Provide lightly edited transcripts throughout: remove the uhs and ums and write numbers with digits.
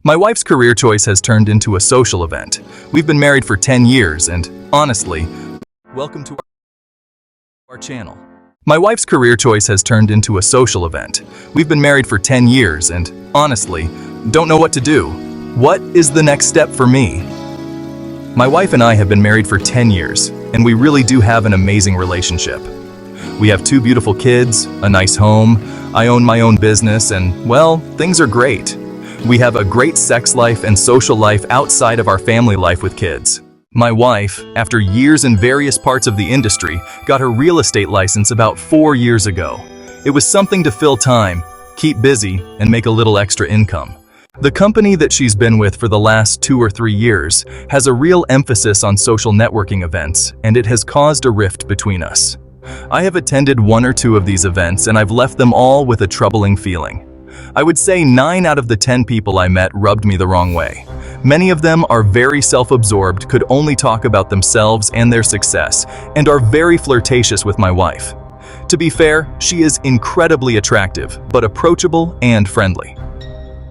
My wife's career choice has turned into a social event. We've been married for 10 years and, honestly, welcome to our channel. My wife's career choice has turned into a social event. We've been married for 10 years and, honestly, don't know what to do. What is the next step for me? My wife and I have been married for 10 years, and we really do have an amazing relationship. We have 2 beautiful kids, a nice home, I own my own business, and, well, things are great. We have a great sex life and social life outside of our family life with kids. My wife, after years in various parts of the industry, got her real estate license about 4 years ago. It was something to fill time, keep busy, and make a little extra income. The company that she's been with for the last 2 or 3 years has a real emphasis on social networking events, and it has caused a rift between us. I have attended 1 or 2 of these events, and I've left them all with a troubling feeling. I would say 9 out of the 10 people I met rubbed me the wrong way. Many of them are very self-absorbed, could only talk about themselves and their success, and are very flirtatious with my wife. To be fair, she is incredibly attractive, but approachable and friendly.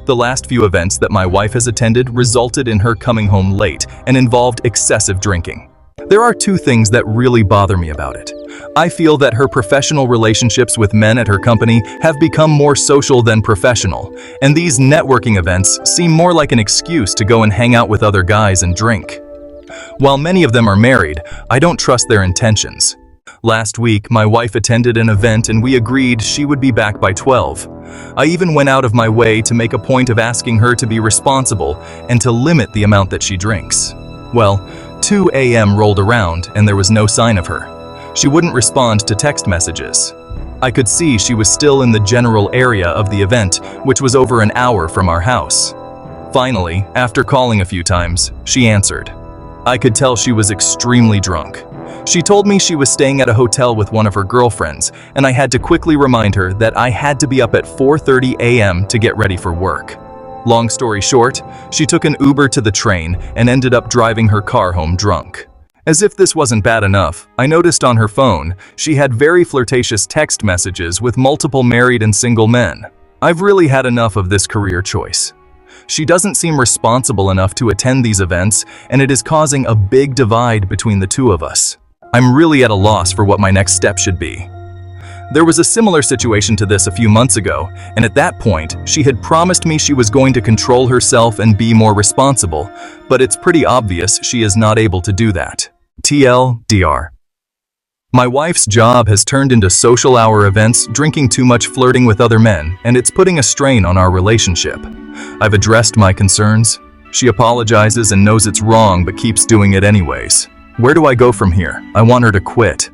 The last few events that my wife has attended resulted in her coming home late and involved excessive drinking. There are 2 things that really bother me about it. I feel that her professional relationships with men at her company have become more social than professional, and these networking events seem more like an excuse to go and hang out with other guys and drink. While many of them are married, I don't trust their intentions. Last week, my wife attended an event and we agreed she would be back by 12. I even went out of my way to make a point of asking her to be responsible and to limit the amount that she drinks. Well, 2 a.m. rolled around and there was no sign of her. She wouldn't respond to text messages. I could see she was still in the general area of the event, which was over an hour from our house. Finally, after calling a few times, she answered. I could tell she was extremely drunk. She told me she was staying at a hotel with one of her girlfriends, and I had to quickly remind her that I had to be up at 4:30 a.m. to get ready for work. Long story short, she took an Uber to the train and ended up driving her car home drunk. As if this wasn't bad enough, I noticed on her phone she had very flirtatious text messages with multiple married and single men. I've really had enough of this career choice. She doesn't seem responsible enough to attend these events, and it is causing a big divide between the 2 of us. I'm really at a loss for what my next step should be. There was a similar situation to this a few months ago, and at that point, she had promised me she was going to control herself and be more responsible, but it's pretty obvious she is not able to do that. TLDR. My wife's job has turned into social hour events, drinking too much, flirting with other men, and it's putting a strain on our relationship. I've addressed my concerns. She apologizes and knows it's wrong but keeps doing it anyways. Where do I go from here? I want her to quit.